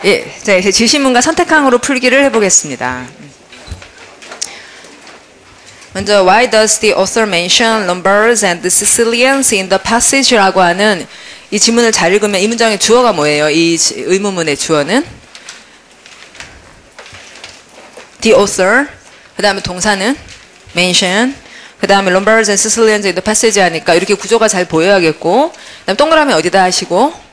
예, 자, 이제 지시문과 선택항으로 풀기를 해보겠습니다. 먼저 Why does the author mention Lombards and Sicilians in the passage라고 하는 이 지문을 잘 읽으면 이 문장의 주어가 뭐예요? 이 의문문의 주어는 the author, 그 다음에 동사는 mention, 그 다음에 Lombards and Sicilians in the passage 하니까 이렇게 구조가 잘 보여야겠고, 그 다음 동그라미 어디다 하시고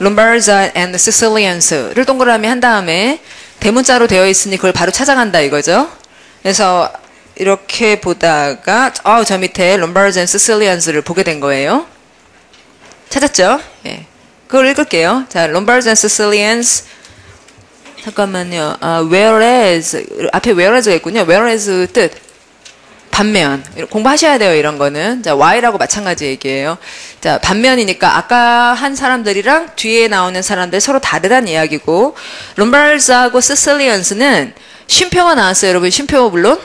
Lombards and Sicilians를 동그라미 한 다음에 대문자로 되어 있으니 그걸 바로 찾아간다 이거죠. 그래서 이렇게 보다가 저 밑에 Lombards and Sicilians를 보게 된 거예요. 찾았죠? 예. 그걸 읽을게요. 자, Lombards and Sicilians. 잠깐만요. whereas 앞에 whereas가 있군요. whereas 뜻 반면. 공부하셔야 돼요, 이런 거는. 자, why라고 마찬가지 얘기예요. 자, 반면이니까 아까 한 사람들이랑 뒤에 나오는 사람들 서로 다르다는 이야기고, Lombards하고 Sicilians는 쉼표가 나왔어요, 여러분. 쉼표 물론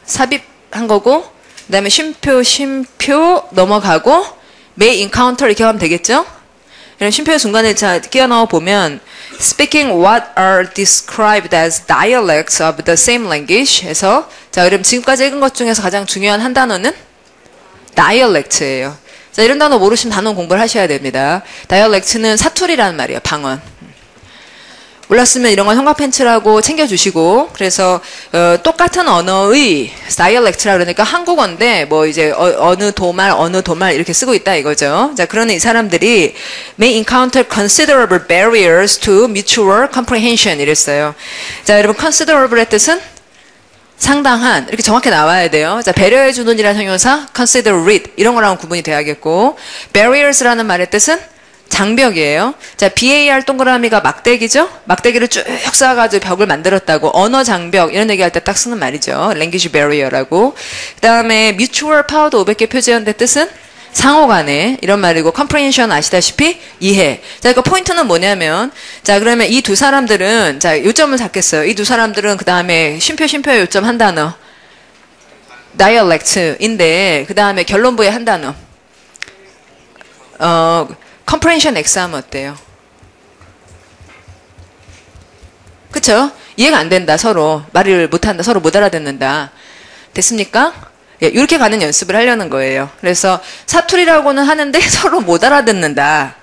삽입한 거고, 그다음에 쉼표 넘어가고 may encounter 이렇게 하면 되겠죠? 이런 쉼표의 중간에 끼어 넣어 보면 speaking what are described as dialects of the same language 해서 자, 그럼 지금까지 읽은 것 중에서 가장 중요한 한 단어는 dialect예요. 자, 이런 단어 모르시면 단어 공부를 하셔야 됩니다. dialect는 사투리라는 말이에요. 방언. 몰랐으면 이런 건 형광펜치라고 챙겨주시고, 그래서 똑같은 언어의 dialect라 그러니까 한국어인데 뭐 이제 어느 도말 이렇게 쓰고 있다 이거죠. 자, 그러는 이 사람들이 may encounter considerable barriers to mutual comprehension 이랬어요. 자, 여러분 considerable의 뜻은 상당한 이렇게 정확히 나와야 돼요. 자, 배려해 주는이라는 형용사 considerate 이런 거랑 구분이 돼야겠고, barriers라는 말의 뜻은 장벽이에요. 자, BAR 동그라미가 막대기죠? 막대기를 쭉 쌓아가지고 벽을 만들었다고. 언어 장벽, 이런 얘기할 때 딱 쓰는 말이죠. language barrier라고. 그 다음에 mutual powered 500개 표제연대 뜻은 상호간에, 이런 말이고, comprehension 아시다시피 이해. 자, 그 포인트는 뭐냐면, 자, 그러면 이 두 사람들은, 자, 요점을 잡겠어요. 이 두 사람들은 그 다음에 쉼표의 요점 한 단어. dialect인데, 그 다음에 결론부에 한 단어. comprehension X 하면 어때요? 그쵸? 이해가 안 된다, 서로. 말을 못한다, 서로 못 알아듣는다. 됐습니까? 예, 이렇게 가는 연습을 하려는 거예요. 그래서 사투리라고는 하는데 서로 못 알아듣는다.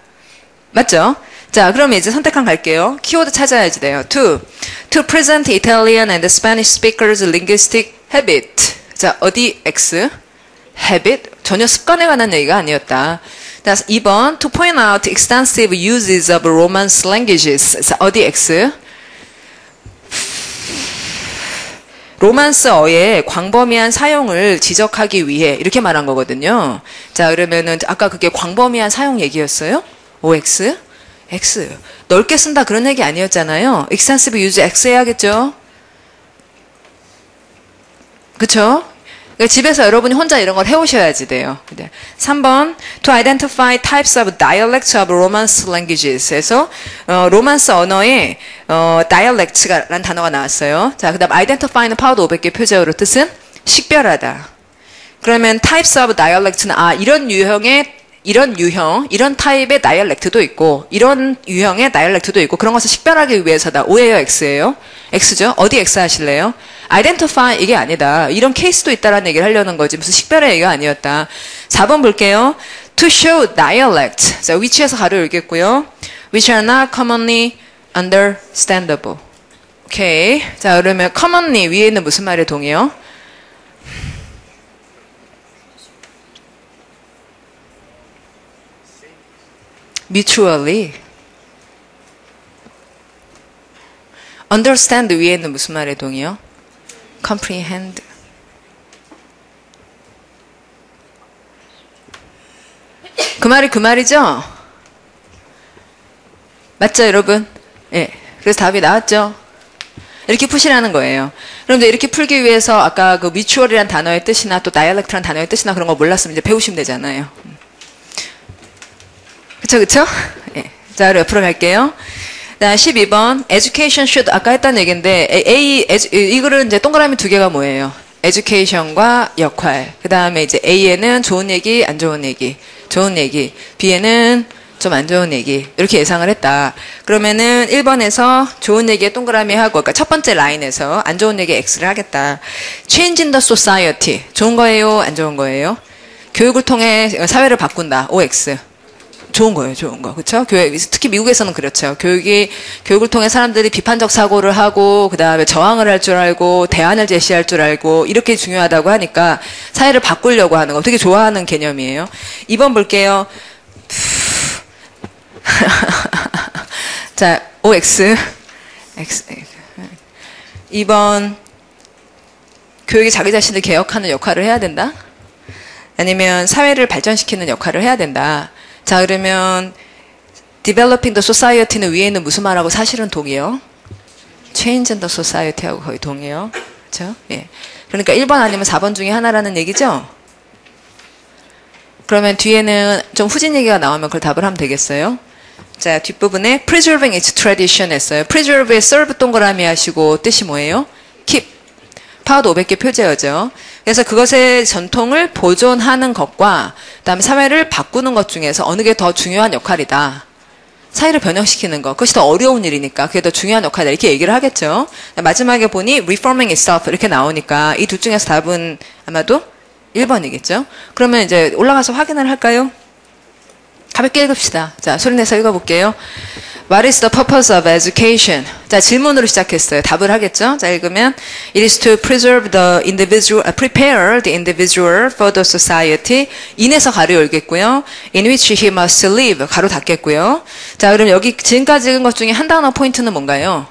맞죠? 자, 그러면 이제 선택한 갈게요. 키워드 찾아야지 돼요. To present Italian and Spanish speakers linguistic habit. 자, 어디 X? habit? 전혀 습관에 관한 얘기가 아니었다. 2번, to point out extensive uses of Romance languages. 자, 어디 X? 로만스어의 광범위한 사용을 지적하기 위해 이렇게 말한 거거든요. 자, 그러면은 아까 그게 광범위한 사용 얘기였어요? OX? X. 넓게 쓴다 그런 얘기 아니었잖아요. extensive use X 해야겠죠? 그쵸? 그러니까 집에서 여러분이 혼자 이런 걸 해오셔야지 돼요. 3번, to identify types of dialects of Romance languages. 에서 로만스 언어의 dialects라는 단어가 나왔어요. 자, 그 다음 identify는 파워드 500개 표제어로 뜻은 식별하다. 그러면 types of dialects는 이런 타입의 다이얼렉트도 있고, 이런 유형의 다이얼렉트도 있고, 그런 것을 식별하기 위해서다. O예요, X예요? X죠? 어디 X 하실래요? identify 이게 아니다. 이런 케이스도 있다라는 얘기를 하려는 거지. 무슨 식별의 얘기가 아니었다. 4번 볼게요. To show dialect. 자, which에서 가로 읽겠고요. Which are not commonly understandable. 오케이. 자, 그러면 commonly 위에 있는 무슨 말의 동의요? mutually. understand 위에 있는 무슨 말의 동의요? comprehend. 그 말이 그 말이죠? 맞죠, 여러분? 예. 그래서 답이 나왔죠? 이렇게 푸시라는 거예요. 그럼 이제 이렇게 풀기 위해서 아까 그 mutual이란 단어의 뜻이나 또 dialect란 단어의 뜻이나 그런 거 몰랐으면 이제 배우시면 되잖아요. 그쵸? 예. 자, 옆으로 갈게요. 자, 12번. education should, 아까 했던 얘기인데, 이거는 이제 동그라미 두 개가 뭐예요? education과 역할. 그 다음에 이제 A에는 좋은 얘기, 안 좋은 얘기. 좋은 얘기. B에는 좀 안 좋은 얘기. 이렇게 예상을 했다. 그러면은 1번에서 좋은 얘기에 동그라미 하고, 그러니까 첫 번째 라인에서 안 좋은 얘기에 X를 하겠다. Change in the society. 좋은 거예요? 안 좋은 거예요? 교육을 통해 사회를 바꾼다. OX. 좋은 거예요, 좋은 거. 그쵸? 특히 미국에서는 그렇죠. 교육을 통해 사람들이 비판적 사고를 하고, 그 다음에 저항을 할 줄 알고, 대안을 제시할 줄 알고, 이렇게 중요하다고 하니까 사회를 바꾸려고 하는 거 되게 좋아하는 개념이에요. 2번 볼게요. 자, OX. 2번. 교육이 자기 자신을 개혁하는 역할을 해야 된다? 아니면 사회를 발전시키는 역할을 해야 된다? 자, 그러면 developing the society는 위에 있는 무슨 말하고 사실은 동의해요? change in the society하고 거의 동의해요. 그렇죠? 예. 그러니까 1번 아니면 4번 중에 하나라는 얘기죠? 그러면 뒤에는 좀 후진 얘기가 나오면 그걸 답을 하면 되겠어요? 자, 뒷부분에 preserving its tradition 했어요. preserve에 serve 동그라미 하시고 뜻이 뭐예요? keep. 파워도 500개 표제어죠. 그래서 그것의 전통을 보존하는 것과 그다음에 사회를 바꾸는 것 중에서 어느 게 더 중요한 역할이다. 사회를 변형시키는 것. 그것이 더 어려운 일이니까 그게 더 중요한 역할이다. 이렇게 얘기를 하겠죠. 마지막에 보니 reforming itself 이렇게 나오니까 이 둘 중에서 답은 아마도 1번이겠죠. 그러면 이제 올라가서 확인을 할까요? 가볍게 읽읍시다. 자, 소리내서 읽어볼게요. What is the purpose of education? 자, 질문으로 시작했어요. 답을 하겠죠? 자, 읽으면 It is to preserve the individual, prepare the individual for the society. 인에서 가로 열겠고요. In which he must live. 가로 닫겠고요. 자, 그럼 여기 지금까지 읽은 것 중에 한 단어 포인트는 뭔가요?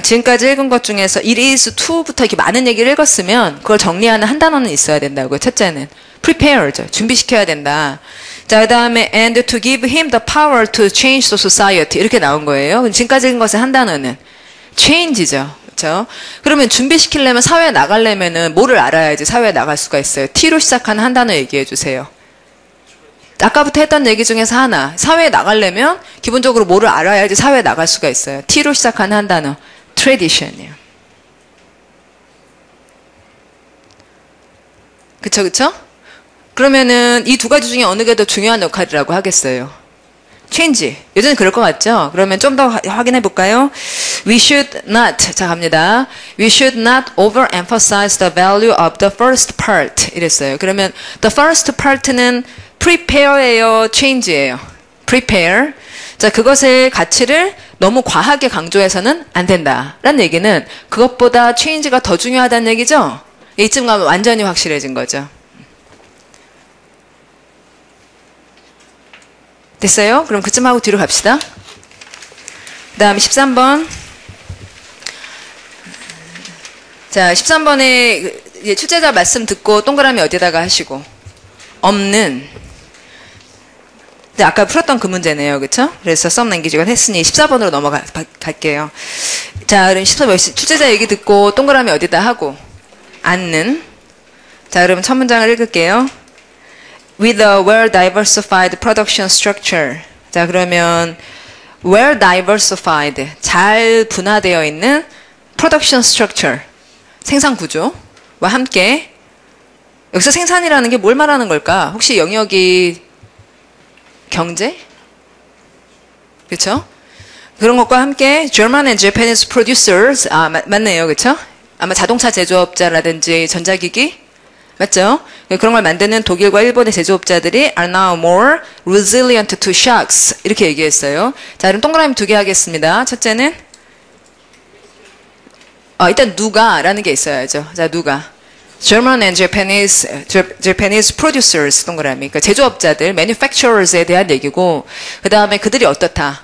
지금까지 읽은 것 중에서 it is to부터 이렇게 많은 얘기를 읽었으면 그걸 정리하는 한 단어는 있어야 된다고요. 첫째는 prepare죠. 준비시켜야 된다. 자, 그 다음에 and to give him the power to change the society 이렇게 나온 거예요. 지금까지 읽은 것의 한 단어는 change죠. 그렇죠? 그러면 준비시키려면 사회에 나가려면은 뭐를 알아야지 사회에 나갈 수가 있어요. T로 시작하는 한 단어 얘기해 주세요. 아까부터 했던 얘기 중에서 하나. 사회에 나가려면 기본적으로 뭐를 알아야지 사회에 나갈 수가 있어요. T로 시작하는 한 단어. tradition이에요. 그쵸, 그쵸? 그러면은 이 두 가지 중에 어느 게 더 중요한 역할이라고 하겠어요? change. 요즘은 그럴 것 같죠? 그러면 좀 더 확인해 볼까요? We should not. 자, 갑니다. We should not overemphasize the value of the first part. 이랬어요. 그러면 the first part는 prepare예요, change예요? prepare. 자, 그것의 가치를 너무 과하게 강조해서는 안 된다. 라는 얘기는 그것보다 change가 더 중요하다는 얘기죠? 이쯤 가면 완전히 확실해진 거죠. 됐어요? 그럼 그쯤 하고 뒤로 갑시다. 그 다음 13번. 자, 13번에 출제자 말씀 듣고 동그라미 어디다가 하시고 없는. 아까 풀었던 그 문제네요. 그쵸? 그래서 썸 랭귀지가 했으니 14번으로 넘어갈게요. 자, 그럼 14번 출제자 얘기 듣고 동그라미 어디다 하고 않는. 자, 그러면 첫 문장을 읽을게요. With a well-diversified production structure. 자, 그러면 well-diversified, 잘 분화되어 있는 production structure, 생산 구조와 함께. 여기서 생산이라는 게 뭘 말하는 걸까? 혹시 영역이 경제? 그렇죠? 그런 것과 함께 German and Japanese producers, 맞네요. 그렇죠? 아마 자동차 제조업자라든지 전자기기 맞죠? 그런 걸 만드는 독일과 일본의 제조업자들이 are now more resilient to shocks 이렇게 얘기했어요. 자, 그럼 동그라미 2개 하겠습니다. 첫째는 일단 누가라는 게 있어야죠. 자, 누가 German and Japanese producers 동그라미 그러니까 제조업자들 manufacturers에 대한 얘기고 그 다음에 그들이 어떻다?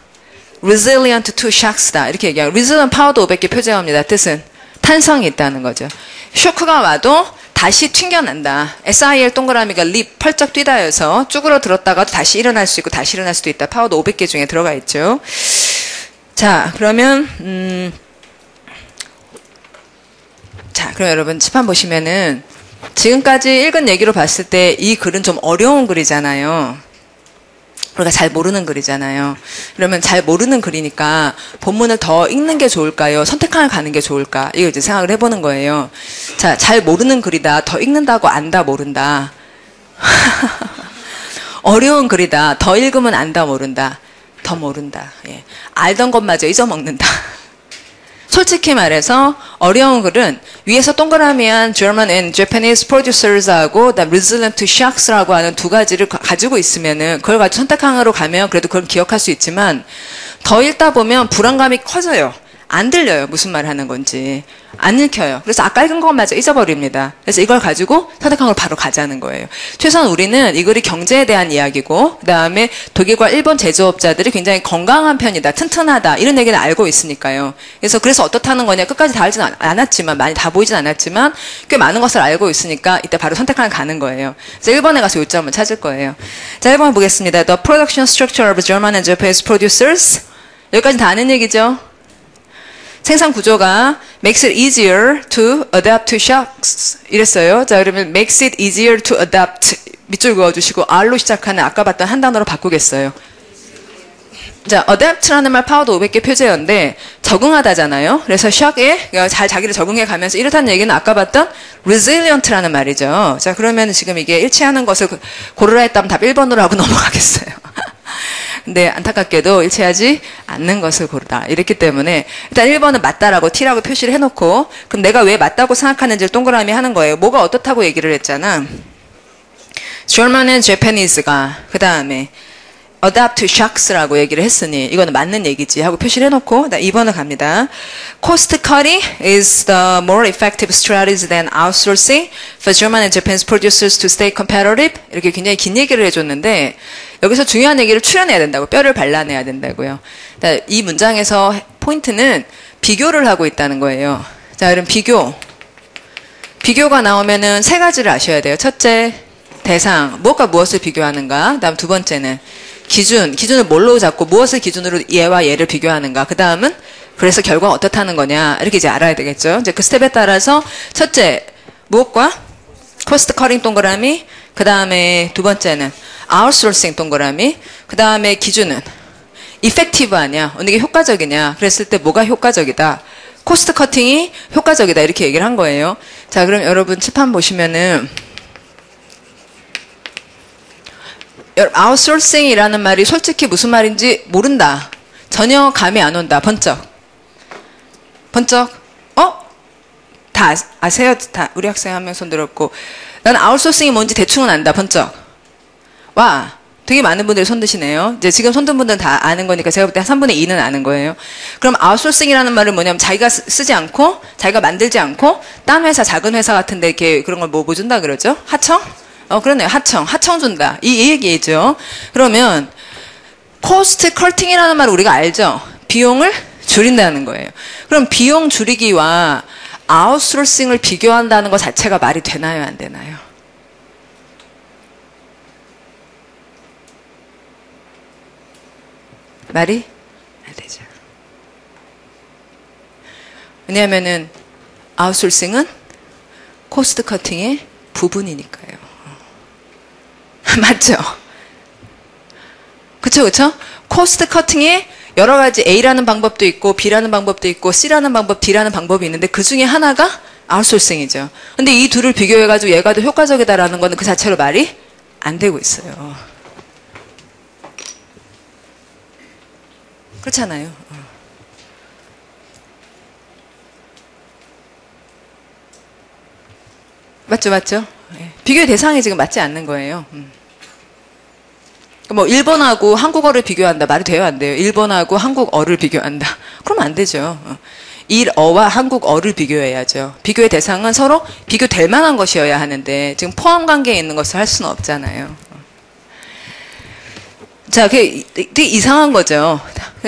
resilient to shocks다 이렇게 얘기하고 resilient 파워도 500개 표제어입니다. 뜻은 탄성이 있다는 거죠. 쇼크가 와도 다시 튕겨난다. SIL 동그라미가 leap, 펄쩍 뛰다여서 쭈그러 들었다가도 다시 일어날 수 있고 다시 일어날 수도 있다. 파워도 500개 중에 들어가 있죠. 자, 그러면 자, 그럼 여러분 칠판 보시면은 지금까지 읽은 얘기로 봤을 때 이 글은 좀 어려운 글이잖아요. 우리가 잘 모르는 글이잖아요. 그러면 잘 모르는 글이니까 본문을 더 읽는 게 좋을까요? 선택하는 가는 게 좋을까? 이거 이제 생각을 해보는 거예요. 자, 잘 모르는 글이다. 더 읽는다고 안다, 모른다. 어려운 글이다. 더 읽으면 안다, 모른다. 더 모른다. 예. 알던 것마저 잊어먹는다. 솔직히 말해서 어려운 글은 위에서 동그라미한 German and Japanese producers하고 그다음 resilient to shocks라고 하는 두 가지를 가지고 있으면은 그걸 가지고 선택항으로 가면 그래도 그걸 기억할 수 있지만 더 읽다 보면 불안감이 커져요. 안 들려요. 무슨 말 하는 건지. 안 읽혀요. 그래서 아까 읽은 것마저 잊어버립니다. 그래서 이걸 가지고 선택항으로 바로 가자는 거예요. 최소한 우리는 이 글이 경제에 대한 이야기고 그 다음에 독일과 일본 제조업자들이 굉장히 건강한 편이다. 튼튼하다. 이런 얘기는 알고 있으니까요. 그래서 어떻다는 거냐. 끝까지 다 알지는 않았지만 많이 다 보이진 않았지만 꽤 많은 것을 알고 있으니까 이때 바로 선택항을 가는 거예요. 그래서 1번에 가서 요점을 찾을 거예요. 자, 1번 보겠습니다. The production structure of German and Japanese producers. 여기까지 다 아는 얘기죠. 생산 구조가 makes it easier to adapt to shocks 이랬어요. 자, 그러면 makes it easier to adapt 밑줄 그어주시고 R로 시작하는 아까 봤던 한 단어로 바꾸겠어요. 자, adapt라는 말 파워도 500개 표제어인데 적응하다잖아요. 그래서 shock에 잘 자기를 적응해 가면서 이렇다는 얘기는 아까 봤던 resilient라는 말이죠. 자, 그러면 지금 이게 일치하는 것을 고르라 했다면 답 1번으로 하고 넘어가겠어요. 근데 안타깝게도 일치하지 않는 것을 고르다. 이랬기 때문에 일단 1번은 맞다라고 T라고 표시를 해놓고 그럼 내가 왜 맞다고 생각하는지를 동그라미 하는 거예요. 뭐가 어떻다고 얘기를 했잖아. German and Japanese가 그 다음에 adapt to shocks라고 얘기를 했으니 이거는 맞는 얘기지 하고 표시를 해놓고 2번을 갑니다. Cost cutting is the more effective strategy than outsourcing for German and Japanese producers to stay competitive. 이렇게 굉장히 긴 얘기를 해줬는데 여기서 중요한 얘기를 추려내야 된다고 뼈를 발라내야 된다고요. 이 문장에서 포인트는 비교를 하고 있다는 거예요. 자, 그럼 비교가 나오면은 세 가지를 아셔야 돼요. 첫째, 대상, 무엇과 무엇을 비교하는가. 그다음 두 번째는 기준을 뭘로 잡고 무엇을 기준으로 얘와 얘를 비교하는가. 그 다음은 그래서 결과가 어떻다는 거냐. 이렇게 이제 알아야 되겠죠. 이제 그 스텝에 따라서 첫째, 무엇과 코스트 커링 동그라미. 그 다음에 두 번째는 아웃소싱 동그라미. 그 다음에 기준은 이펙티브 하냐. 어느 게 효과적이냐. 그랬을 때 뭐가 효과적이다. 코스트 커팅이 효과적이다. 이렇게 얘기를 한 거예요. 자, 그럼 여러분 칠판 보시면은 아웃소싱이라는 말이 솔직히 무슨 말인지 모른다. 전혀 감이 안 온다. 번쩍. 다 아세요? 다 우리 학생 한 명 손 들었고 나는 아웃소싱이 뭔지 대충은 안다. 번쩍. 와, 되게 많은 분들이 손 드시네요. 이제 지금 손 든 분들은 다 아는 거니까 제가 볼 때 한 3분의 2는 아는 거예요. 그럼 아웃소싱이라는 말은 뭐냐면 자기가 쓰지 않고 자기가 만들지 않고 딴 회사 작은 회사 같은데 이렇게 그런 걸 뭐 준다 그러죠? 하청? 그러네요. 하청 준다. 이 얘기죠. 그러면 코스트 커팅이라는 말을 우리가 알죠? 비용을 줄인다는 거예요. 그럼 비용 줄이기와 아웃소싱을 비교한다는 것 자체가 말이 되나요? 안 되나요? 말이 안 되죠. 왜냐하면은 아웃소싱은 코스트 커팅의 부분이니까요. 맞죠? 그쵸? 코스트 커팅에 여러 가지 A라는 방법도 있고 B라는 방법도 있고 C라는 방법, D라는 방법이 있는데 그 중에 하나가 아웃소싱이죠. 근데 이 둘을 비교해가지고 얘가 더 효과적이다라는 거는 그 자체로 말이 안 되고 있어요. 그렇잖아요. 맞죠? 비교의 대상이 지금 맞지 않는 거예요. 뭐 일본하고 한국어를 비교한다. 말이 돼요? 안 돼요? 일본하고 한국어를 비교한다. 그러면 안 되죠. 일어와 한국어를 비교해야죠. 비교의 대상은 서로 비교될 만한 것이어야 하는데 지금 포함 관계에 있는 것을 할 수는 없잖아요. 자, 그게 되게 이상한 거죠.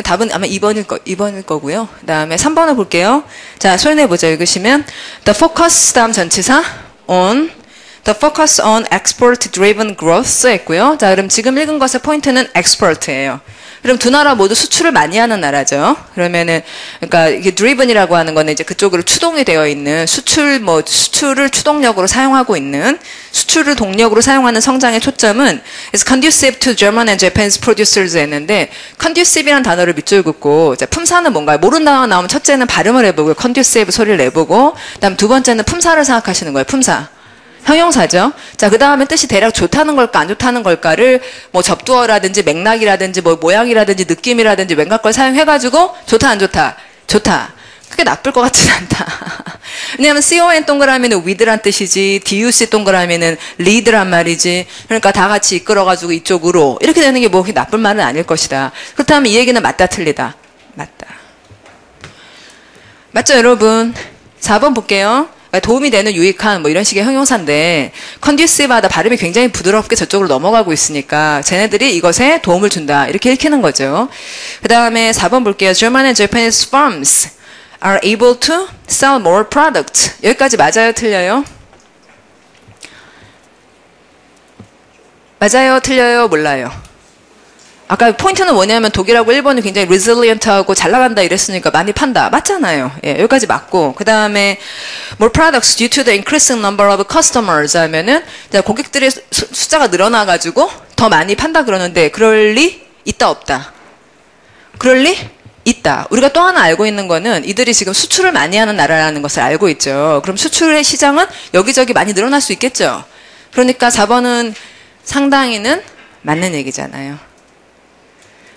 답은 아마 2번일 거고요. 그 다음에 3번을 볼게요. 자, 소연해보죠. 읽으시면 The focus 다음 전치사 on The focus on export-driven growth 했고요. 자, 그럼 지금 읽은 것의 포인트는 export예요. 그럼 두 나라 모두 수출을 많이 하는 나라죠. 그러면은, 그러니까 이게 driven이라고 하는 거는 이제 그쪽으로 추동이 되어 있는 수출을 추동력으로 사용하고 있는 수출을 동력으로 사용하는 성장의 초점은 is conducive to German and Japanese producers 했는데 conducive이라는 단어를 밑줄 긋고 품사는 뭔가요? 모르는 단어가 나오면 첫째는 발음을 해보고 conducive 소리를 내보고 그다음 두 번째는 품사를 생각하시는 거예요. 품사. 형용사죠. 자, 그 다음에 뜻이 대략 좋다는 걸까, 안 좋다는 걸까를 뭐 접두어라든지 맥락이라든지 뭐 모양이라든지 느낌이라든지 왠가 걸 사용해가지고 좋다, 안 좋다? 좋다. 그게 나쁠 것 같진 않다. 왜냐하면 CON 동그라미는 with란 뜻이지, DUC 동그라미는 lead란 말이지. 그러니까 다 같이 이끌어가지고 이쪽으로. 이렇게 되는 게 뭐 나쁜 말은 아닐 것이다. 그렇다면 이 얘기는 맞다, 틀리다? 맞다. 맞죠, 여러분? 4번 볼게요. 도움이 되는 유익한 뭐 이런 식의 형용사인데 conducive하다 발음이 굉장히 부드럽게 저쪽으로 넘어가고 있으니까 쟤네들이 이것에 도움을 준다 이렇게 읽히는 거죠. 그 다음에 4번 볼게요. German and Japanese firms are able to sell more products. 여기까지 맞아요, 틀려요? 맞아요, 틀려요, 몰라요? 아까 포인트는 뭐냐면 독일하고 일본이 굉장히 resilient하고 잘 나간다 이랬으니까 많이 판다. 맞잖아요. 예, 여기까지 맞고. 그 다음에 more products due to the increasing number of customers 하면은 고객들의 숫자가 늘어나가지고 더 많이 판다 그러는데 그럴 리 있다 없다. 그럴 리 있다. 우리가 또 하나 알고 있는 거는 이들이 지금 수출을 많이 하는 나라라는 것을 알고 있죠. 그럼 수출의 시장은 여기저기 많이 늘어날 수 있겠죠. 그러니까 4번은 상당히는 맞는 얘기잖아요.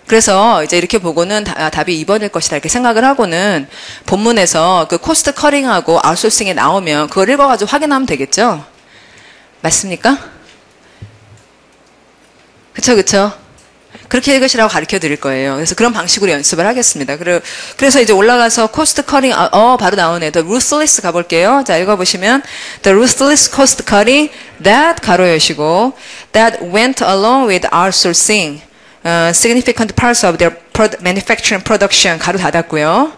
그래서 이제 이렇게 보고는 답이 2번일 것이다 이렇게 생각을 하고는 본문에서 그 코스트 커링하고 아웃소싱에 나오면 그걸 읽어가지고 확인하면 되겠죠? 맞습니까? 그쵸? 그렇게 읽으시라고 가르쳐 드릴 거예요. 그래서 그런 방식으로 연습을 하겠습니다. 그래서 이제 올라가서 코스트 커링, 바로 나오네. The ruthless 가볼게요. 자, 읽어보시면 The ruthless cost cutting that 가로 여시고 that went along with outsourcing significant parts of their manufacturing production 가로 닫았고요.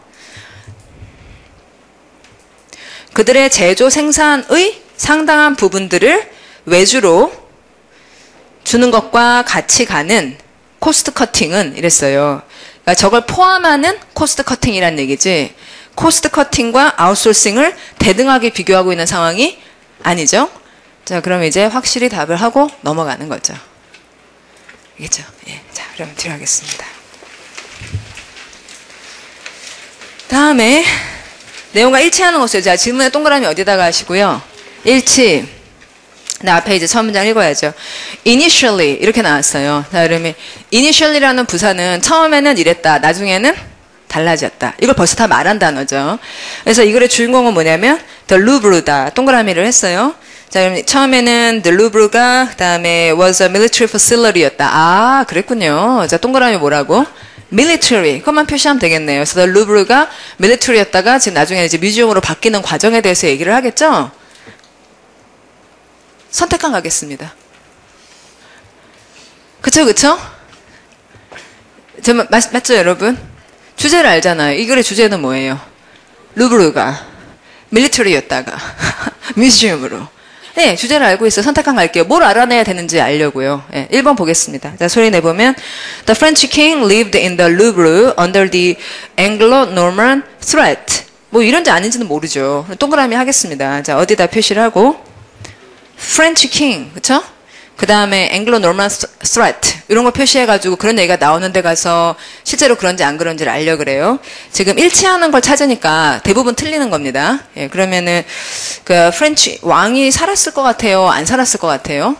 그들의 제조 생산의 상당한 부분들을 외주로 주는 것과 같이 가는 코스트 커팅은 이랬어요. 그러니까 저걸 포함하는 코스트 커팅이란 얘기지 코스트 커팅과 아웃소싱을 대등하게 비교하고 있는 상황이 아니죠. 자, 그럼 이제 확실히 답을 하고 넘어가는 거죠. 알겠죠? 예. 자, 그럼 들어가겠습니다. 다음에 내용과 일치하는 것을 자, 질문의 동그라미 어디다가 하시고요. 일치. 나 앞에 이제 첫 문장 읽어야죠. Initially 이렇게 나왔어요. 자, 그러면 Initially라는 부사는 처음에는 이랬다. 나중에는 달라졌다. 이걸 벌써 다 말한 단어죠. 그래서 이 글의 주인공은 뭐냐면 The Louvre다. 동그라미를 했어요. 자, 그럼 처음에는 The Louvre가 그다음에 was a military facility였다. 아, 그랬군요. 자, 동그라미 뭐라고? military. 그것만 표시하면 되겠네요. 그래서 The Louvre가 military였다가 지금 나중에 이제 뮤지엄으로 바뀌는 과정에 대해서 얘기를 하겠죠? 선택한 가겠습니다. 그쵸? 맞죠, 여러분? 주제를 알잖아요. 이 글의 주제는 뭐예요? 루브르가 밀리터리였다가 뮤지엄으로. 네, 주제를 알고 있어요. 선택한 갈게요. 뭘 알아내야 되는지 알려고요. 네, 1번 보겠습니다. 자, 소리 내보면 The French king lived in the Louvre under the Anglo-Norman threat. 뭐 이런지 아닌지는 모르죠. 동그라미 하겠습니다. 자, 어디다 표시를 하고 French king, 그쵸? 그 다음에 Anglo-Norman threat 이런 거 표시해가지고 그런 얘기가 나오는 데 가서 실제로 그런지 안 그런지를 알려 그래요. 지금 일치하는 걸 찾으니까 대부분 틀리는 겁니다. 예, 그러면은 그 프렌치 왕이 살았을 것 같아요? 안 살았을 것 같아요?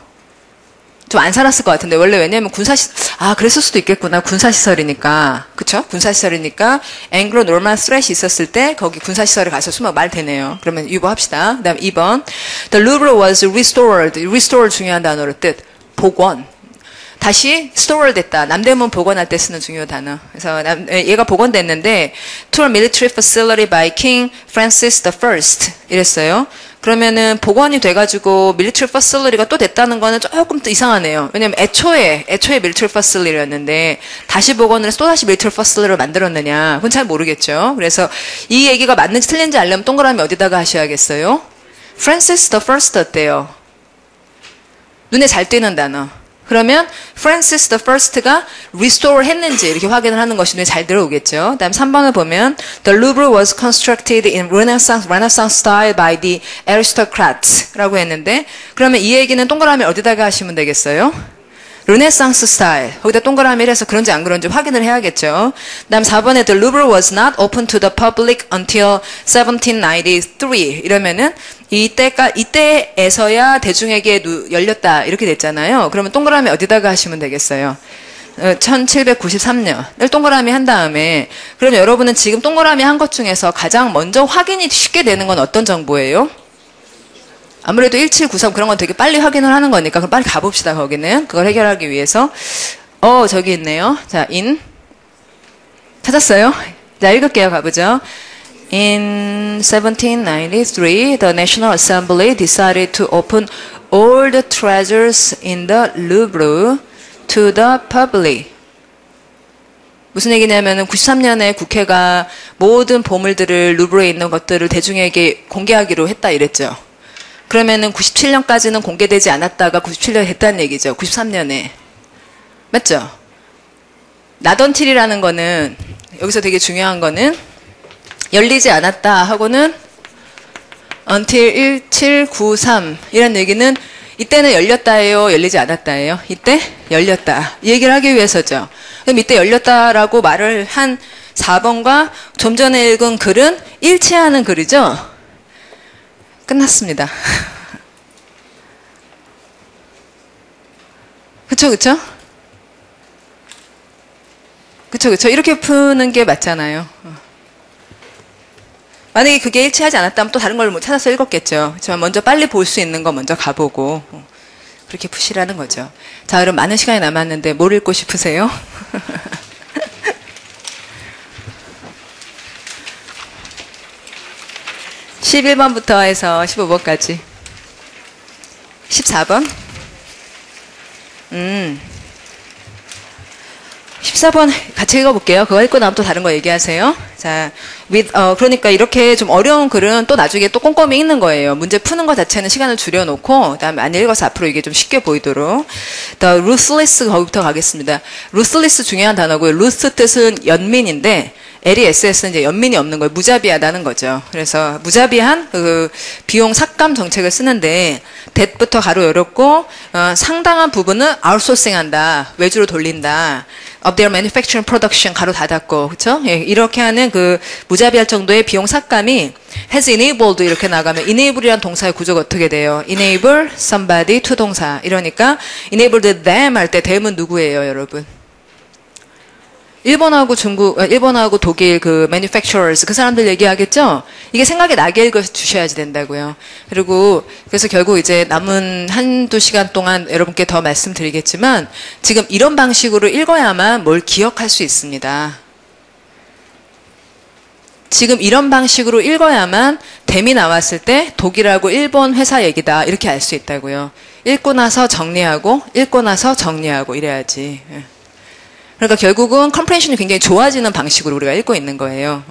좀 안 살았을 것 같은데 원래 왜냐면 그랬을 수도 있겠구나. 군사시설이니까. 그쵸? 군사시설이니까 앵글로-노르만 스트렛이 있었을 때 거기 군사시설에 가서 숨어 말 되네요. 그러면 유보합시다. 그 다음 2번 The Louvre was restored. restore 중요한 단어로 뜻. 복원. 다시 스토어를 됐다. 남대문 복원할 때 쓰는 중요 단어. 그래서 얘가 복원됐는데 to a military facility by King Francis I 이랬어요. 그러면은 복원이 돼가지고 military facility가 또 됐다는 거는 조금 또 이상하네요. 왜냐면 애초에 military facility였는데 다시 복원을 해서 또 다시 military facility를 만들었느냐. 그건 잘 모르겠죠. 그래서 이 얘기가 맞는지 틀린지 알려면 동그라미 어디다가 하셔야겠어요? Francis I 어때요? 눈에 잘 띄는 단어. 그러면 Francis I가 restore 했는지 이렇게 확인을 하는 것이 눈에 잘 들어오겠죠. 그다음 3번을 보면 The Louvre was constructed in Renaissance style by the aristocrats 라고 했는데 그러면 이 얘기는 동그라미 어디다가 하시면 되겠어요? 르네상스 스타일. 거기다 동그라미를 해서 그런지 안 그런지 확인을 해야겠죠. 다음 4번에 The Louvre was not open to the public until 1793. 이러면은 이때에서야 대중에게 열렸다. 이렇게 됐잖아요. 그러면 동그라미 어디다가 하시면 되겠어요? 1793년을 동그라미 한 다음에 그럼 여러분은 지금 동그라미 한 것 중에서 가장 먼저 확인이 쉽게 되는 건 어떤 정보예요? 아무래도 1793 그런 건 되게 빨리 확인을 하는 거니까 그럼 빨리 가봅시다. 거기는 그걸 해결하기 위해서 저기 있네요. 자, 찾았어요? 자, 읽을게요. 가보죠. In 1793, the National Assembly decided to open all the treasures in the Louvre to the public. 무슨 얘기냐면은 93년에 국회가 모든 보물들을 루브르에 있는 것들을 대중에게 공개하기로 했다 이랬죠. 그러면은 97년까지는 공개되지 않았다가 97년에 했다는 얘기죠. 93년에. 맞죠? 나던틸이라는 거는 여기서 되게 중요한 거는 열리지 않았다 하고는 until 1793 이란 얘기는 이때는 열렸다예요? 열리지 않았다예요? 이때 열렸다. 이 얘기를 하기 위해서죠. 그럼 이때 열렸다라고 말을 한 4번과 좀 전에 읽은 글은 일치하는 글이죠? 끝났습니다. 그쵸, 그쵸? 그쵸, 그쵸? 이렇게 푸는 게 맞잖아요. 만약에 그게 일치하지 않았다면 또 다른 걸 못 찾아서 읽었겠죠. 하지만 먼저 빨리 볼 수 있는 거 먼저 가보고 그렇게 푸시라는 거죠. 자, 그럼 많은 시간이 남았는데 뭘 읽고 싶으세요? 11번부터 해서 15번까지. 14번. 14번 같이 읽어볼게요. 그거 읽고 나면 또 다른 거 얘기하세요. 자, 그러니까 이렇게 좀 어려운 글은 또 나중에 또 꼼꼼히 읽는 거예요. 문제 푸는 거 자체는 시간을 줄여놓고, 그 다음에 많이 읽어서 앞으로 이게 좀 쉽게 보이도록. The ruthless, 거기부터 가겠습니다. ruthless 중요한 단어고요. ruth 뜻은 연민인데, LESS는 이제 연민이 없는 거예요. 무자비하다는 거죠. 그래서 무자비한 그 비용 삭감 정책을 쓰는데 that부터 가로 열었고 상당한 부분은 outsourcing한다. 외주로 돌린다. of their manufacturing production 가로 닫았고 그렇죠? 예, 이렇게 하는 그 무자비할 정도의 비용 삭감이 has enabled 이렇게 나가면 enable이란 동사의 구조가 어떻게 돼요? enable somebody to 동사. 이러니까 enabled them 할 때 them은 누구예요, 여러분? 일본하고 독일 그 manufacturers 그 사람들 얘기하겠죠? 이게 생각에 나게 읽어 주셔야지 된다고요. 그리고 그래서 결국 이제 남은 한두 시간 동안 여러분께 더 말씀드리겠지만 지금 이런 방식으로 읽어야만 뭘 기억할 수 있습니다. 지금 이런 방식으로 읽어야만 댐이 나왔을 때 독일하고 일본 회사 얘기다 이렇게 알 수 있다고요. 읽고 나서 정리하고 이래야지. 그러니까 결국은 컴프레hen션이 굉장히 좋아지는 방식으로 우리가 읽고 있는 거예요.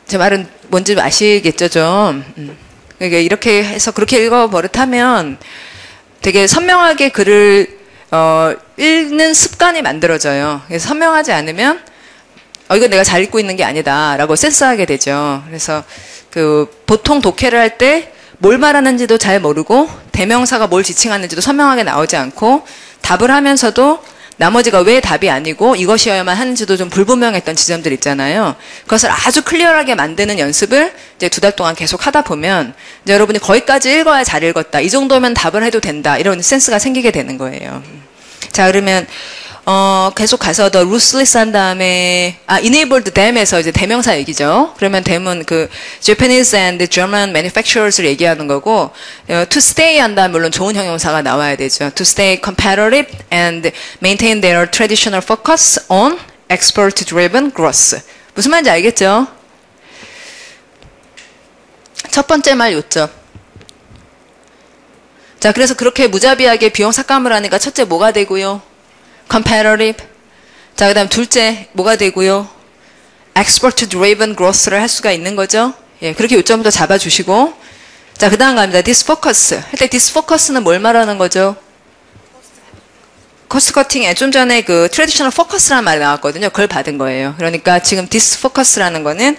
제 말은 뭔지 아시겠죠, 좀. 그러니까 이렇게 해서 그렇게 읽어 버릇하면 되게 선명하게 글을 읽는 습관이 만들어져요. 그래서 선명하지 않으면 이거 내가 잘 읽고 있는 게 아니다라고 센스하게 되죠. 그래서 그 보통 독해를 할 때 뭘 말하는지도 잘 모르고 대명사가 뭘 지칭하는지도 선명하게 나오지 않고 답을 하면서도 나머지가 왜 답이 아니고 이것이어야만 하는지도 좀 불분명했던 지점들 있잖아요. 그것을 아주 클리어하게 만드는 연습을 이제 2달 동안 계속 하다 보면 이제 여러분이 거기까지 읽어야 잘 읽었다. 이 정도면 답을 해도 된다. 이런 센스가 생기게 되는 거예요. 자, 그러면 계속 가서 the ruthless 한 다음에 enabled them에서 이제 대명사 얘기죠. 그러면 them은 그 Japanese and German manufacturers를 얘기하는 거고 to stay 한 다음에 물론 좋은 형용사가 나와야 되죠. To stay competitive and maintain their traditional focus on export-driven growth. 무슨 말인지 알겠죠? 첫 번째 말 요점. 자, 그래서 그렇게 무자비하게 비용 삭감을 하니까 첫째 뭐가 되고요? competitive. 자, 그 다음 둘째 뭐가 되고요? export-driven growth를 할 수가 있는 거죠. 예, 그렇게 요점부터 잡아주시고 자, 그 다음 갑니다. disfocus. 할 때 disfocus는 뭘 말하는 거죠? 코스트 커팅에 좀 전에 그 트래디셔널 포커스라는 말이 나왔거든요. 그걸 받은 거예요. 그러니까 지금 디스포커스라는 거는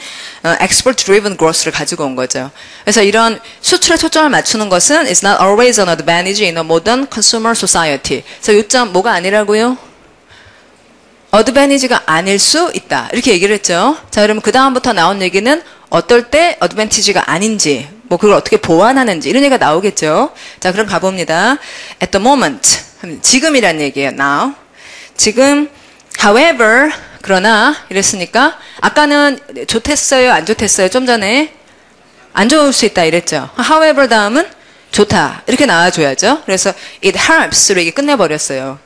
export driven growth를 가지고 온 거죠. 그래서 이런 수출에 초점을 맞추는 것은 is not always an advantage in a modern consumer society. 그래서 요점 뭐가 아니라고요? 어드밴티지가 아닐 수 있다. 이렇게 얘기를 했죠. 자, 그러면 그 다음부터 나온 얘기는 어떨 때 어드밴티지가 아닌지, 뭐 그걸 어떻게 보완하는지 이런 얘기가 나오겠죠. 자, 그럼 가봅니다. At the moment, 지금이란 얘기예요. Now. 지금, however, 그러나 이랬으니까 아까는 좋댔어요, 안 좋댔어요? 좀 전에 안 좋을 수 있다 이랬죠. However 다음은 좋다 이렇게 나와줘야죠. 그래서 it helps로 이게 끝내버렸어요.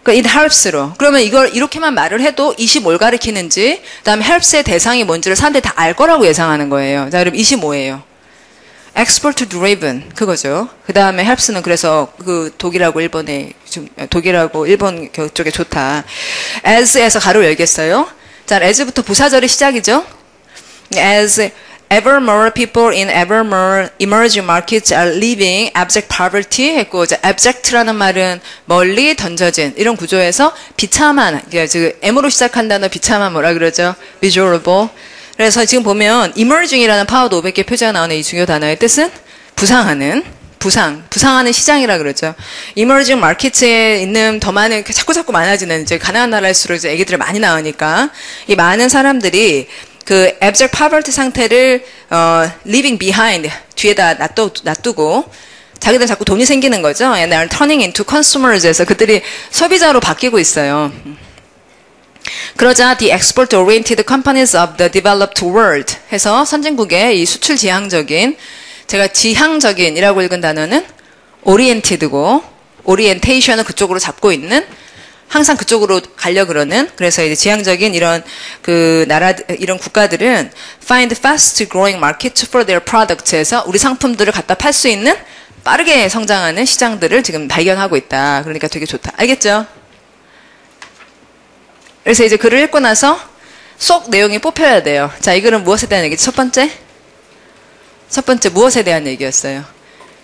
it helps로. 그러면 이걸 이렇게만 말을 해도 25를 가리키는지, 그 다음에 helps의 대상이 뭔지를 사람들이 다 알 거라고 예상하는 거예요. 자, 그럼 25예요. export driven. 그거죠. 그 다음에 helps는 그래서 그 독일하고 일본에, 독일하고 일본 쪽에 좋다. as에서 가로 열겠어요. 자, as부터 부사절이 시작이죠. as ever more people in ever more emerging markets are leaving abject poverty 했고, 이제 abject라는 말은 멀리 던져진 이런 구조에서 비참한, 즉 M으로 시작한 단어 비참한 뭐라 그러죠? miserable. 그래서 지금 보면 emerging이라는 파워드 500개 표제가 나오는 이 중요 단어의 뜻은 부상하는, 부상하는 시장이라 그러죠. emerging markets에 있는 더 많은, 자꾸 많아지는, 이제 가난한 나라일수록 이제 애기들이 많이 나오니까 이 많은 사람들이 그 abject poverty 상태를 leaving behind 뒤에다 놔두고 자기들 자꾸 돈이 생기는 거죠. And are turning into consumers에서 그들이 소비자로 바뀌고 있어요. 그러자 the export-oriented companies of the developed world 해서 선진국의 이 수출 지향적인, 제가 지향적인이라고 읽은 단어는 oriented고 orientation은 그쪽으로 잡고 있는, 항상 그쪽으로 가려 그러는, 그래서 이제 지향적인 이런 그 나라, 이런 국가들은 find fast growing markets for their products에서 우리 상품들을 갖다 팔 수 있는 빠르게 성장하는 시장들을 지금 발견하고 있다. 그러니까 되게 좋다. 알겠죠? 그래서 이제 글을 읽고 나서 쏙 내용이 뽑혀야 돼요. 자, 이 글은 무엇에 대한 얘기죠? 첫 번째 무엇에 대한 얘기였어요?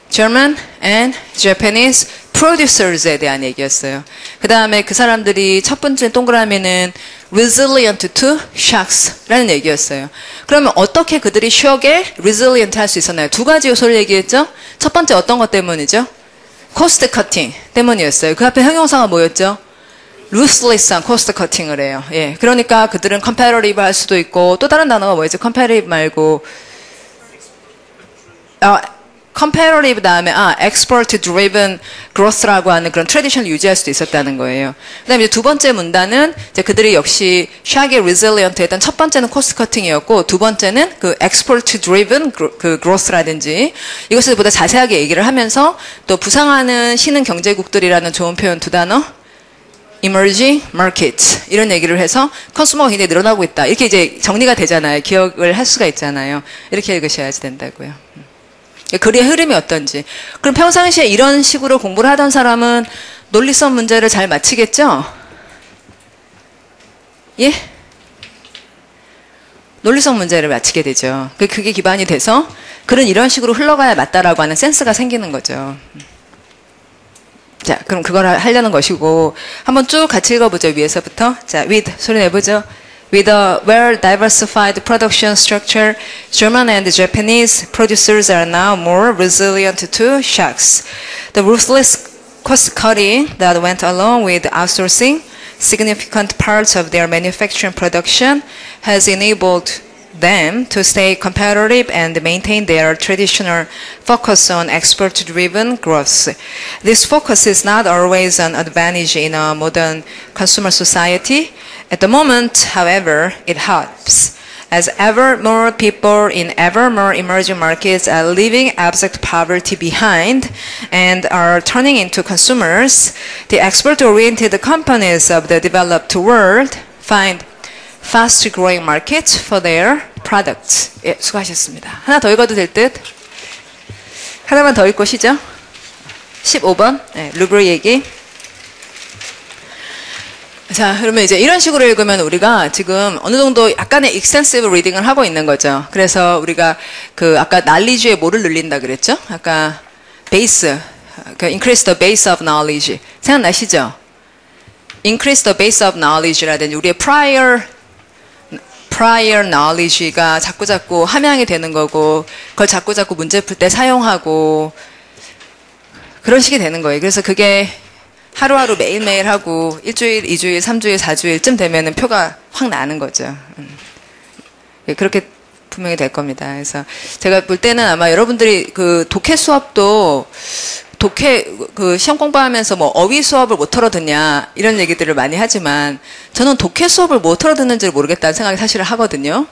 German and Japanese producers에 대한 얘기였어요. 그 다음에 그 사람들이 첫 번째 동그라미는 resilient to shocks라는 얘기였어요. 그러면 어떻게 그들이 shock에 resilient 할 수 있었나요? 두 가지 요소를 얘기했죠. 첫 번째 어떤 것 때문이죠? cost cutting 때문이었어요. 그 앞에 형용사가 뭐였죠? ruthless한 cost cutting을 해요. 예, 그러니까 그들은 competitive 할 수도 있고, 또 다른 단어가 뭐였죠? competitive 말고 competitive 다음에 export driven growth라고 하는 그런 트래디션을 유지할 수도 있었다는 거예요. 그다음에 이제 두 번째 문단은 이제 그들이 역시 shock에 resilient 했던, 첫 번째는 cost cutting이었고 두 번째는 그 export driven 그 growth라든지 이것을 보다 자세하게 얘기를 하면서 또 부상하는 신흥 경제국들이라는 좋은 표현 두 단어 emerging markets 이런 얘기를 해서 컨슈머가 굉장히 늘어나고 있다. 이렇게 이제 정리가 되잖아요. 기억을 할 수가 있잖아요. 이렇게 읽으셔야지 된다고요. 글의 흐름이 어떤지. 그럼 평상시에 이런 식으로 공부를 하던 사람은 논리성 문제를 잘 맞히겠죠? 예? 논리성 문제를 맞히게 되죠. 그게 기반이 돼서 글은 이런 식으로 흘러가야 맞다라고 하는 센스가 생기는 거죠. 자, 그럼 그걸 하려는 것이고, 한번 쭉 같이 읽어보죠. 위에서부터. 자, with 소리 내보죠. With a well-diversified production structure, German and Japanese producers are now more resilient to shocks. The ruthless cost-cutting that went along with outsourcing significant parts of their manufacturing production has enabled them to stay competitive and maintain their traditional focus on export-driven growth. This focus is not always an advantage in a modern consumer society. At the moment, however, it helps. As ever more people in ever more emerging markets are leaving abject poverty behind and are turning into consumers, the export-oriented companies of the developed world find fast-growing markets for their products. 예, 수고하셨습니다. 하나 더 읽어도 될 듯? 하나만 더 읽고 시죠. 15번, 네, 루브르 얘기. 자, 그러면 이제 이런 식으로 읽으면 우리가 지금 어느 정도 약간의 extensive reading을 하고 있는 거죠. 그래서 우리가 그 아까 knowledge에 뭐를 늘린다 그랬죠? 아까 베이스, 그 increase the base of knowledge. 생각나시죠? increase the base of knowledge라든지 우리의 prior knowledge가 자꾸자꾸 함양이 되는 거고 그걸 자꾸자꾸 문제 풀 때 사용하고 그런 식이 되는 거예요. 그래서 그게 하루하루 매일매일 하고 일주일, 2주일, 3주일, 4주일쯤 되면은 표가 확 나는 거죠. 그렇게 분명히 될 겁니다. 그래서 제가 볼 때는 아마 여러분들이 그 독해 수업도 그 시험 공부하면서 뭐 어휘 수업을 못 털어듣냐 이런 얘기들을 많이 하지만 저는 독해 수업을 못 털어듣는지를 모르겠다는 생각이 사실을 하거든요.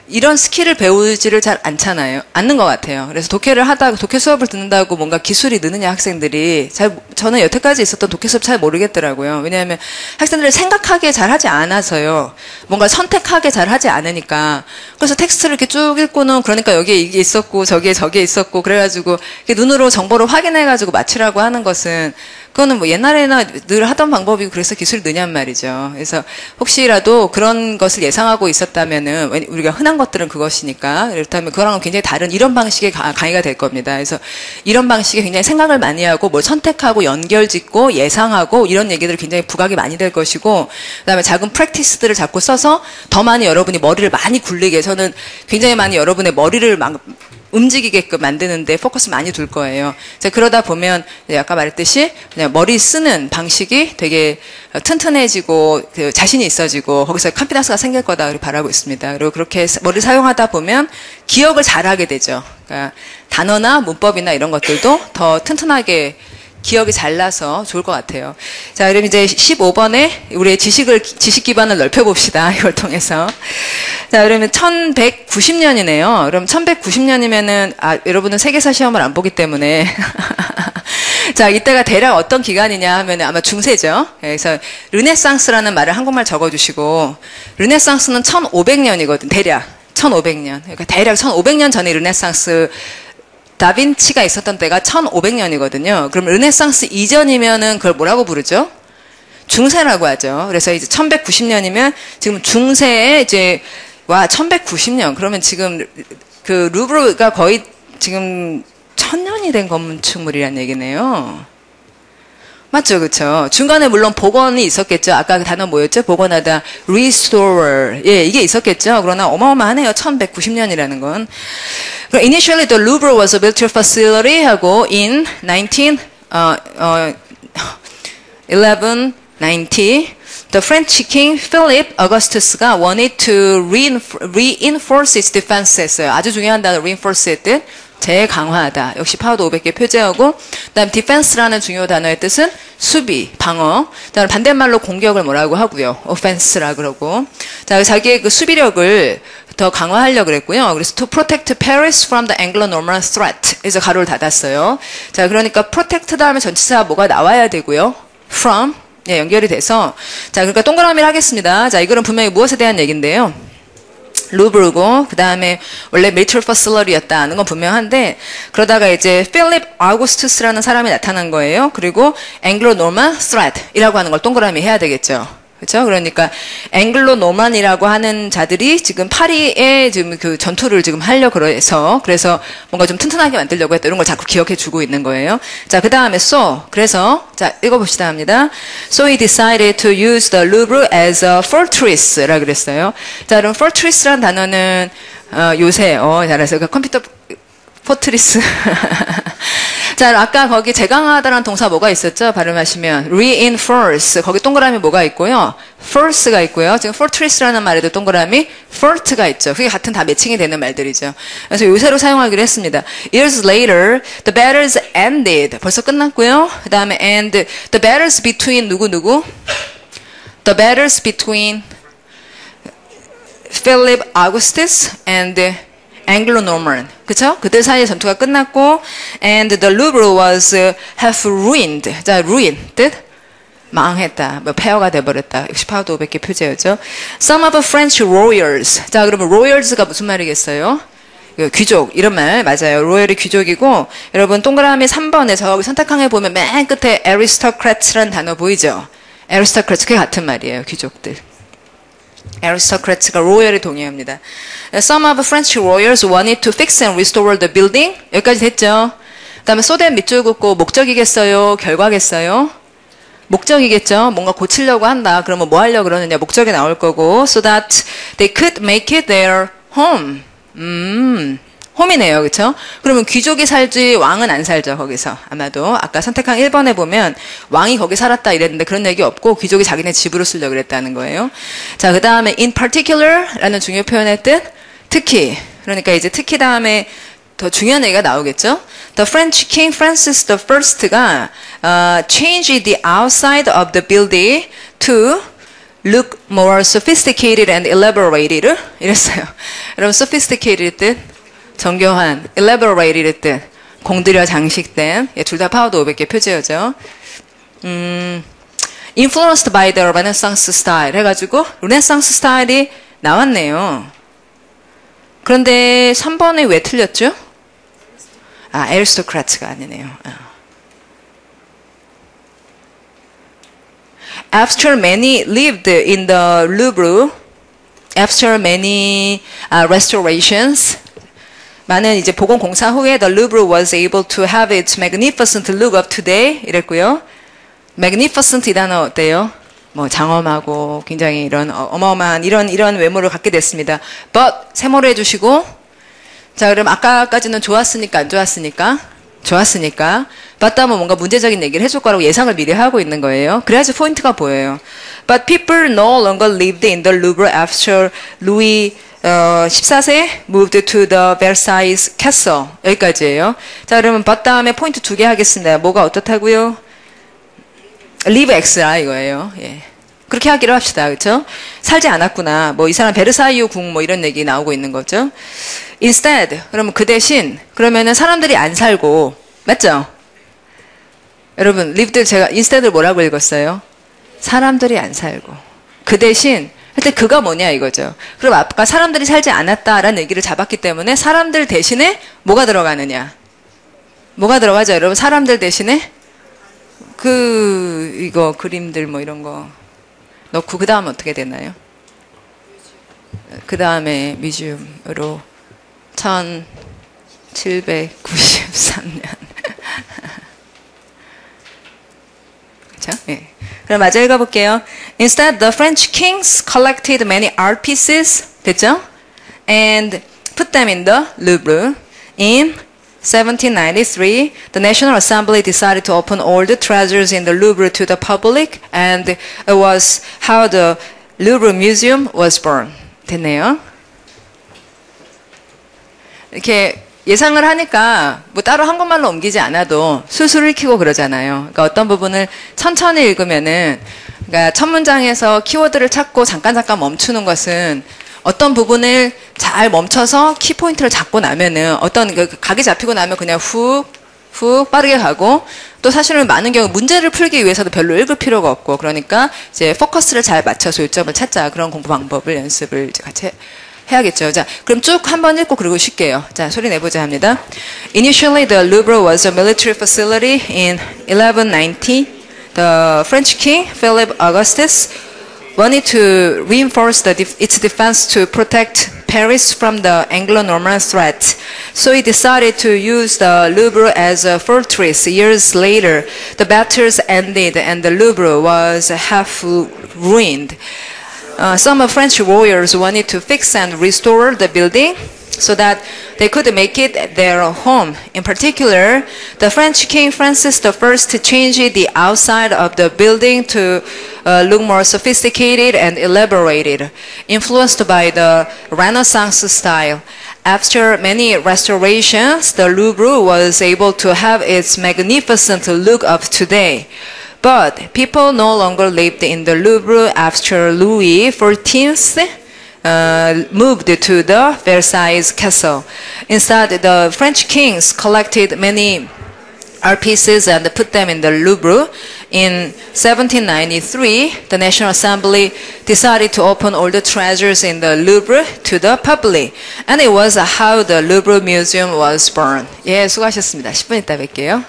이런 스킬을 배우지를 잘 않는 것 같아요. 그래서 독해 수업을 듣는다고 뭔가 기술이 느느냐 학생들이 저는 여태까지 있었던 독해 수업 잘 모르겠더라고요. 왜냐하면 학생들이 생각하게 잘 하지 않아서요. 뭔가 선택하게 잘 하지 않으니까. 그래서 텍스트를 이렇게 쭉 읽고는 그러니까 여기에 이게 있었고 저기에 있었고 그래가지고 눈으로 정보를 확인해가지고 맞추라고 하는 것은 그거는 뭐 옛날에나 늘 하던 방법이고 그래서 기술이 느냔 말이죠. 그래서 혹시라도 그런 것을 예상하고 있었다면은 우리가 흔한 것들은 그것이니까 그렇다면 그거랑은 굉장히 다른 이런 방식의 강의가 될 겁니다. 그래서 이런 방식에 굉장히 생각을 많이 하고 뭘 선택하고 연결짓고 예상하고 이런 얘기들이 굉장히 부각이 많이 될 것이고 그다음에 작은 프랙티스들을 자꾸 써서 더 많이 여러분이 머리를 많이 굴리게 저는 굉장히 많이 여러분의 머리를 막 움직이게끔 만드는데 포커스 많이 둘 거예요. 그러다 보면 아까 말했듯이 그냥 머리 쓰는 방식이 되게 튼튼해지고 자신이 있어지고 거기서 컨피던스가 생길 거다 그렇게 바라고 있습니다. 그리고 그렇게 머리 사용하다 보면 기억을 잘하게 되죠. 그러니까 단어나 문법이나 이런 것들도 더 튼튼하게 기억이 잘 나서 좋을 것 같아요. 자, 그럼 이제 15번에 우리의 지식 기반을 넓혀봅시다. 이걸 통해서. 자, 그러면 1190년이네요. 그럼 1190년이면은, 여러분은 세계사 시험을 안 보기 때문에. 자, 이때가 대략 어떤 기간이냐 하면 아마 중세죠. 그래서 르네상스라는 말을 한국말 적어주시고, 르네상스는 1500년이거든, 대략. 1500년. 그러니까 대략 1500년 전에 르네상스 다빈치가 있었던 때가 1500년이거든요. 그럼 르네상스 이전이면은 그걸 뭐라고 부르죠? 중세라고 하죠. 그래서 이제 1190년이면 지금 중세에 이제 1190년. 그러면 지금 그 루브르가 거의 지금 1000년이 된 건축물이란 얘기네요. 맞죠, 그쵸? 중간에 물론 복원이 있었겠죠. 아까 그 단어 뭐였죠? 복원하다, restore. 예, 이게 있었겠죠. 그러나 어마어마하네요. 1190년이라는 건. Initially, the Louvre was a military facility 하고 in 1190, the French king Philip Augustus가 wanted to reinforce its defense 했어요. 아주 중요한 단어 reinforce의 뜻. 재강화하다. 역시 파워드 500개 표제하고 그다음 defense라는 중요 단어의 뜻은 수비, 방어. 그다음 반대말로 공격을 뭐라고 하고요. offense라 그러고. 자, 자기의 그 수비력을 더 강화하려고 그랬고요. 그래서 to protect Paris from the Anglo-Norman threat. 그래서 가로를 닫았어요. 자, 그러니까 protect 다음에 전치사 뭐가 나와야 되고요. from 예, 연결이 돼서 자, 그러니까 동그라미를 하겠습니다. 자, 이거는 분명히 무엇에 대한 얘기인데요. 루브르고 그 다음에 원래 military facility였다는 건 분명한데 그러다가 이제 필립 아우구스투스라는 사람이 나타난 거예요. 그리고 앵글로-노만 threat이라고 하는 걸 동그라미 해야 되겠죠. 그렇죠? 그러니까 앵글로-노만이라고 하는 자들이 지금 파리에 지금 그 전투를 지금 하려고 해서 그래서 뭔가 좀 튼튼하게 만들려고 했다. 이런 걸 자꾸 기억해 주고 있는 거예요. 자, 그 다음에 그래서 자, 읽어봅시다 합니다. So he decided to use the Louvre as a fortress라 그랬어요. 자, 그럼 fortress라는 단어는 요새 잘했어요. 그러니까 컴퓨터 포트리스. 자, 아까 거기 재강화하다라는 동사 뭐가 있었죠? 발음하시면 reinforce. 거기 동그라미 뭐가 있고요? force가 있고요. 지금 fortress라는 말에도 동그라미 fort가 있죠. 그게 같은 다 매칭이 되는 말들이죠. 그래서 요새로 사용하기로 했습니다. Years later, the battles ended. 벌써 끝났고요. 그 다음에 and the battles between 누구? The battles between Philip Augustus and Anglo-Norman. 그쵸? 그들 사이의 전투가 끝났고 and the Louvre was half ruined. 자, ruin 뜻? 망했다. 뭐 폐허가 돼버렸다. 역시 파워드 500개 표제였죠. Some of the French royals. 자, 그러면 royals가 무슨 말이겠어요? 귀족 이런 말 맞아요. 로열이 귀족이고 여러분 동그라미 3번에 저기 선택항에 보면 맨 끝에 aristocrats라는 단어 보이죠? aristocrats 그게 같은 말이에요. 귀족들. aristocrats가 royal에 동의합니다. Some of French royals wanted to fix and restore the building. 여기까지 됐죠? 그다음에 so that 밑줄 긋고 목적이겠어요? 결과겠어요? 목적이겠죠. 뭔가 고치려고 한다. 그러면 뭐 하려고 그러느냐. 목적이 나올 거고 so that they could make it their home. 홈이네요. 그렇죠? 그러면 귀족이 살지 왕은 안 살죠. 거기서. 아마도 아까 선택한 1번에 보면 왕이 거기 살았다 이랬는데 그런 얘기 없고 귀족이 자기네 집으로 쓰려고 그랬다는 거예요. 자, 그다음에 in particular라는 중요 표현의 뜻 특히. 그러니까 이제 특히 다음에 더 중요한 얘기가 나오겠죠. The French King Francis the First가 changed the outside of the building to look more sophisticated and elaborated 이랬어요. 여러분 sophisticated 뜻 정교한, elaborated 뜻 공들여 장식된 둘 다 파워드 500개 표제어죠. influenced by the Renaissance style 해가지고 르네상스 스타일이 나왔네요. 그런데 3번에 왜 틀렸죠? aristocrats가 아니네요. After many lived in the Louvre, after many restorations, 많은 이제 보건공사 후에 the Louvre was able to have its magnificent look of today 이랬고요. magnificent 이 단어 어때요? 뭐 장엄하고 굉장히 이런 어마어마한 이런 외모를 갖게 됐습니다. But 세모로 해주시고 자 그럼 아까까지는 좋았으니까 안 좋았으니까? 좋았으니까 but 다음은 뭔가 문제적인 얘기를 해줄 거라고 예상을 미리 하고 있는 거예요. 그래야지 포인트가 보여요. But people no longer lived in the Louvre after Louis 14세 moved to the Versailles Castle 여기까지예요. 자 그러면 but 다음에 포인트 2개 하겠습니다. 뭐가 어떻다고요? live X라 이거예요. 예. 그렇게 하기로 합시다. 그렇죠? 살지 않았구나. 뭐 이 사람 베르사유 궁 뭐 이런 얘기 나오고 있는 거죠. Instead 그러면 그 대신 그러면은 사람들이 안 살고 맞죠? 여러분 live들 제가 instead를 뭐라고 읽었어요? 사람들이 안 살고 그 대신 할 때 그가 뭐냐 이거죠. 그럼 아까 사람들이 살지 않았다라는 얘기를 잡았기 때문에 사람들 대신에 뭐가 들어가느냐? 뭐가 들어가죠? 여러분 사람들 대신에 이거 그림들 뭐 이런 거 넣고 그 다음에 어떻게 되나요? 그 다음에 뮤지엄으로 1793년 그렇죠? 예. 그럼 마저 읽어볼게요. Instead, the French kings collected many art pieces 됐죠? And put them in the Louvre. In 1793, the National Assembly decided to open all the treasures in the Louvre to the public, and it was how the Louvre Museum was born. 됐네요. 이렇게 예상을 하니까 뭐 따로 한국말로 옮기지 않아도 술술 읽히고 그러잖아요. 그러니까 어떤 부분을 천천히 읽으면은 그러니까 첫 문장에서 키워드를 찾고 잠깐 멈추는 것은 어떤 부분을 잘 멈춰서 키포인트를 잡고 나면은 어떤 각이 잡히고 나면 그냥 훅 빠르게 가고 또 사실은 많은 경우 문제를 풀기 위해서도 별로 읽을 필요가 없고 그러니까 이제 포커스를 잘 맞춰서 요점을 찾자 그런 공부 방법을 연습을 이제 같이 해야겠죠. 자, 그럼 쭉 한번 읽고 그리고 쉴게요. 자, 소리 내보자 합니다. Initially, the Louvre was a military facility. In 1190, the French king, Philip Augustus, wanted to reinforce its defense to protect Paris from the Anglo-Norman threat. So he decided to use the Louvre as a fortress. Years later, the battles ended and the Louvre was half ruined. Some French warriors wanted to fix and restore the building so that they could make it their home. In particular, the French King Francis I changed the outside of the building to look more sophisticated and elaborated, influenced by the Renaissance style. After many restorations, the Louvre was able to have its magnificent look of today. But people no longer lived in the Louvre after Louis XIV moved to the Versailles Castle. Instead, the French kings collected many art pieces and put them in the Louvre. In 1793, the National Assembly decided to open all the treasures in the Louvre to the public. And it was how the Louvre Museum was born. 예, 수고하셨습니다. 10분 있다 뵐게요.